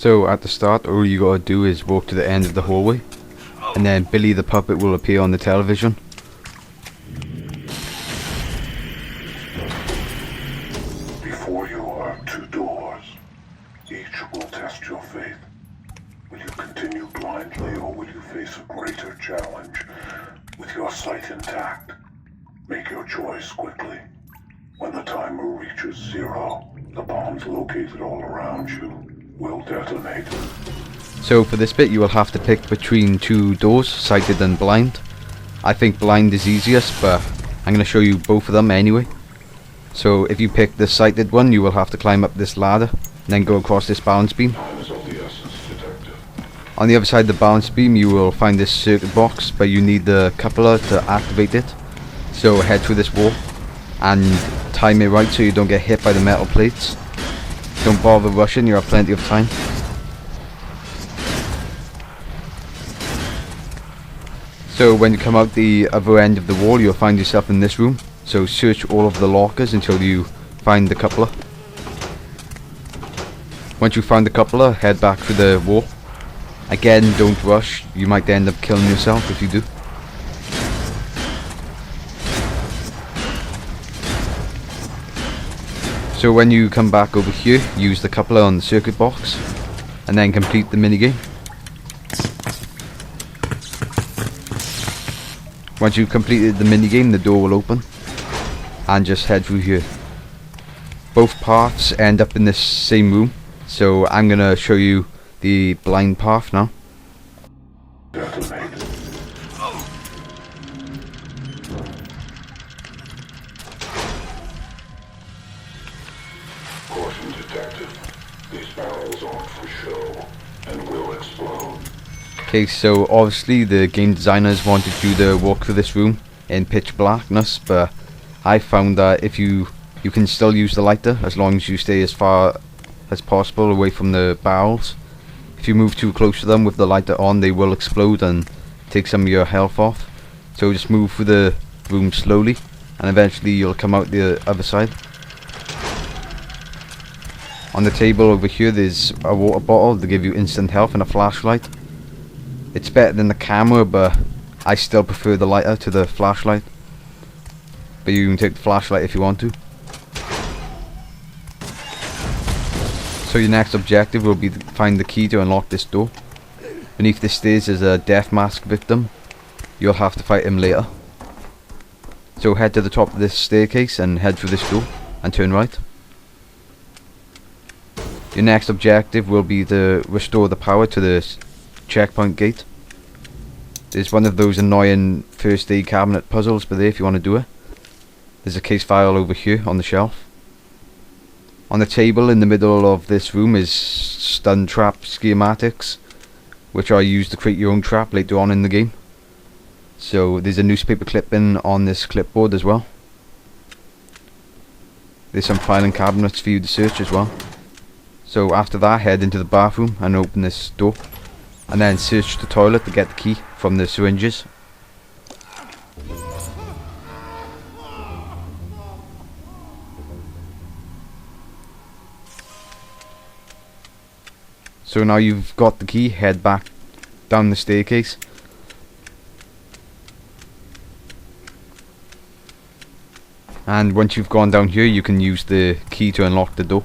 So at the start, all you gotta do is walk to the end of the hallway, and then Billy the puppet will appear on the television. Before you are two doors. Each will test your faith. Will you continue blindly, or will you face a greater challenge with your sight intact? Make your choice quickly. When the timer reaches 0, the bombs located all around you will detonate. So for this bit you will have to pick between two doors, sighted and blind. I think blind is easiest, but I'm going to show you both of them anyway. So if you pick the sighted one, you will have to climb up this ladder and then go across this balance beam. On the other side of the balance beam you will find this circuit box, but you need the coupler to activate it. So head through this wall and time it right so you don't get hit by the metal plates. Don't bother rushing, you have plenty of time. So when you come out the other end of the wall, you'll find yourself in this room. So search all of the lockers until you find the coupler. Once you find the coupler, head back through the wall. Again, don't rush, you might end up killing yourself if you do. So when you come back over here, use the coupler on the circuit box and then complete the minigame. Once you've completed the minigame, the door will open and just head through here. Both paths end up in this same room, so I'm gonna show you the blind path now. Caution detected. These barrels aren't for show and will explode. Okay, so obviously the game designers wanted you to walk through this room in pitch blackness, but I found that if you can still use the lighter as long as you stay as far as possible away from the barrels. If you move too close to them with the lighter on, they will explode and take some of your health off. So just move through the room slowly and eventually you'll come out the other side. On the table over here there's a water bottle to give you instant health and a flashlight. It's better than the camera, but I still prefer the lighter to the flashlight. But you can take the flashlight if you want to. So your next objective will be to find the key to unlock this door. Beneath the stairs is a death mask victim. You'll have to fight him later. So head to the top of this staircase and head through this door and turn right. Your next objective will be to restore the power to the checkpoint gate. There's one of those annoying first aid cabinet puzzles but there if you want to do it. There's a case file over here on the shelf. On the table in the middle of this room is stun trap schematics, which are used to create your own trap later on in the game. So there's a newspaper clipping on this clipboard as well. There's some filing cabinets for you to search as well. So after that, head into the bathroom and open this door, and then search the toilet to get the key from the syringes. So now you've got the key, head back down the staircase. And once you've gone down here, you can use the key to unlock the door.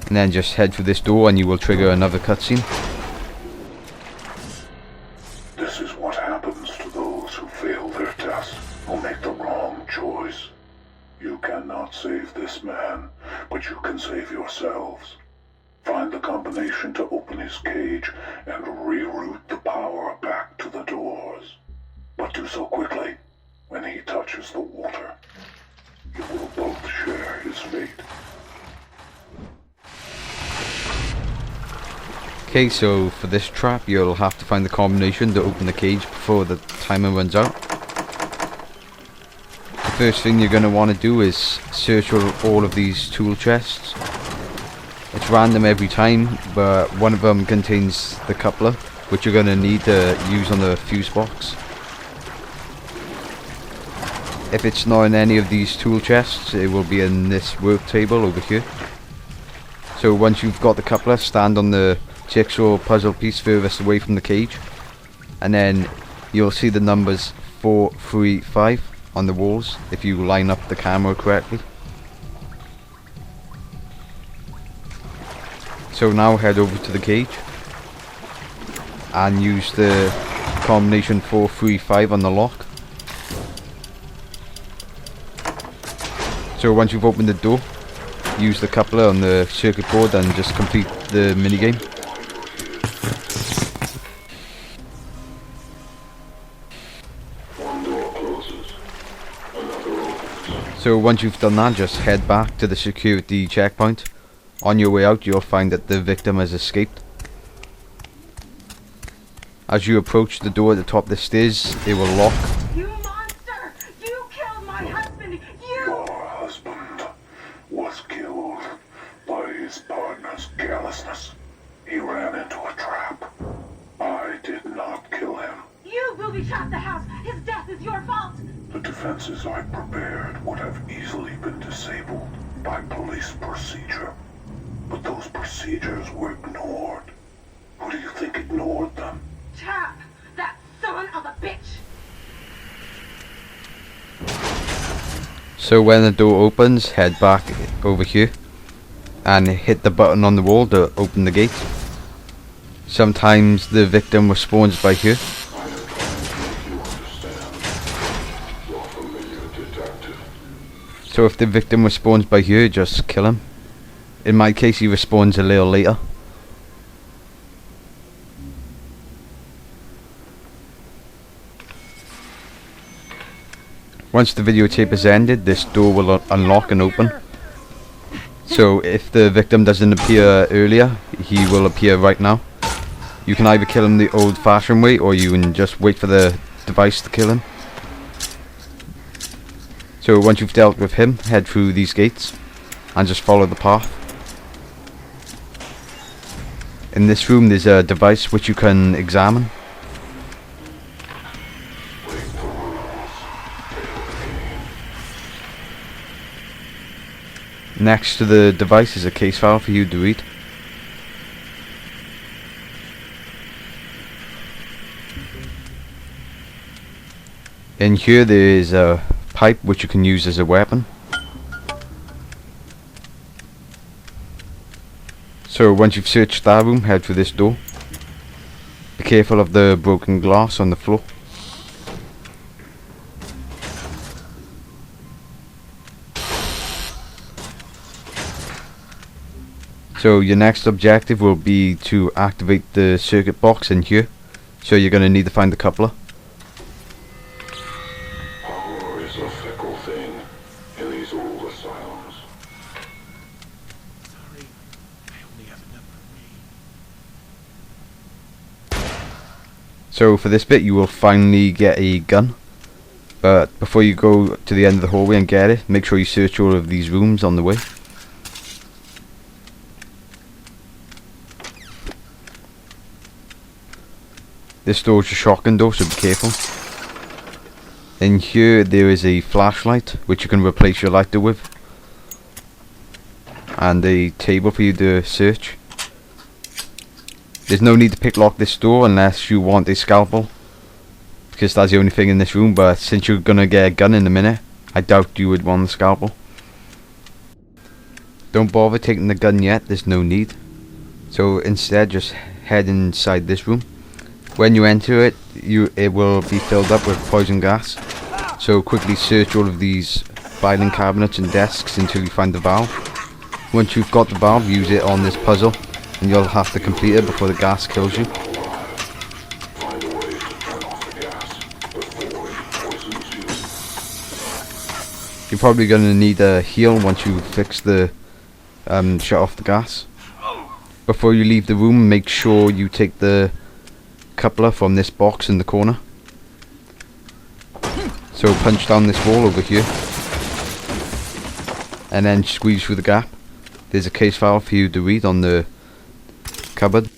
And then just head through this door and you will trigger another cutscene. This is what happens to those who fail their test, who make the wrong choice. You cannot save this man, but you can save yourselves. Find the combination to open his cage and reroute the power back to the doors. But do so quickly. When he touches the water, you will both share his fate. Okay, so for this trap you'll have to find the combination to open the cage before the timer runs out. The first thing you're going to want to do is search all of these tool chests. It's random every time, but one of them contains the coupler, which you're going to need to use on the fuse box. If it's not in any of these tool chests, it will be in this work table over here. So once you've got the coupler, stand on the jigsaw puzzle piece furthest away from the cage, and then you'll see the numbers 4, 3, 5 on the walls if you line up the camera correctly. So now head over to the cage and use the combination 4, 3, 5 on the lock. So once you've opened the door, use the coupler on the circuit board and just complete the minigame. One door closes, another opens. So once you've done that, just head back to the security checkpoint. On your way out, you'll find that the victim has escaped. As you approach the door at the top of the stairs, it will lock. You monster! You killed my husband! You! Your husband was killed by his partner's carelessness. He ran into a trap. I did not kill him. You booby-trapped the house! His death is your fault! The defenses I prepared would have easily been disabled by police procedure. But those procedures were ignored. Who do you think ignored them? Tap! That son of a bitch! So when the door opens, head back over here and hit the button on the wall to open the gate. Sometimes the victim respawns by here. I am trying to make you understand. You're familiar detective. So if the victim respawns by here, just kill him. In my case, he respawns a little later. Once the videotape is ended, this door will unlock and open. So if the victim doesn't appear earlier, he will appear right now. You can either kill him the old-fashioned way, or you can just wait for the device to kill him. So once you've dealt with him, head through these gates and just follow the path. In this room there's a device which you can examine. Next to the device is a case file for you to read. In here there is a pipe which you can use as a weapon. So once you've searched that room, head through this door. Be careful of the broken glass on the floor. So your next objective will be to activate the circuit box in here. So you're going to need to find the coupler. Power is a fickle thing in these old asylums. Sorry, I only have enough for me. So for this bit you will finally get a gun. But before you go to the end of the hallway and get it, make sure you search all of these rooms on the way. This door is a shotgun door, so be careful. In here there is a flashlight which you can replace your lighter with. And a table for you to search. There's no need to picklock this door unless you want a scalpel, because that's the only thing in this room, but since you're gonna get a gun in a minute, I doubt you would want a scalpel. Don't bother taking the gun yet, there's no need. So instead just head inside this room. When you enter it, it will be filled up with poison gas. So quickly search all of these filing cabinets and desks until you find the valve. Once you've got the valve, use it on this puzzle, and you'll have to complete it before the gas kills you. Find a way to turn off the gas before it poisons you. You're probably going to need a heal once you fix the shut off the gas. Before you leave the room, make sure you take the coupler from this box in the corner. So punch down this wall over here and then squeeze through the gap. There's a case file for you to read on the cupboard.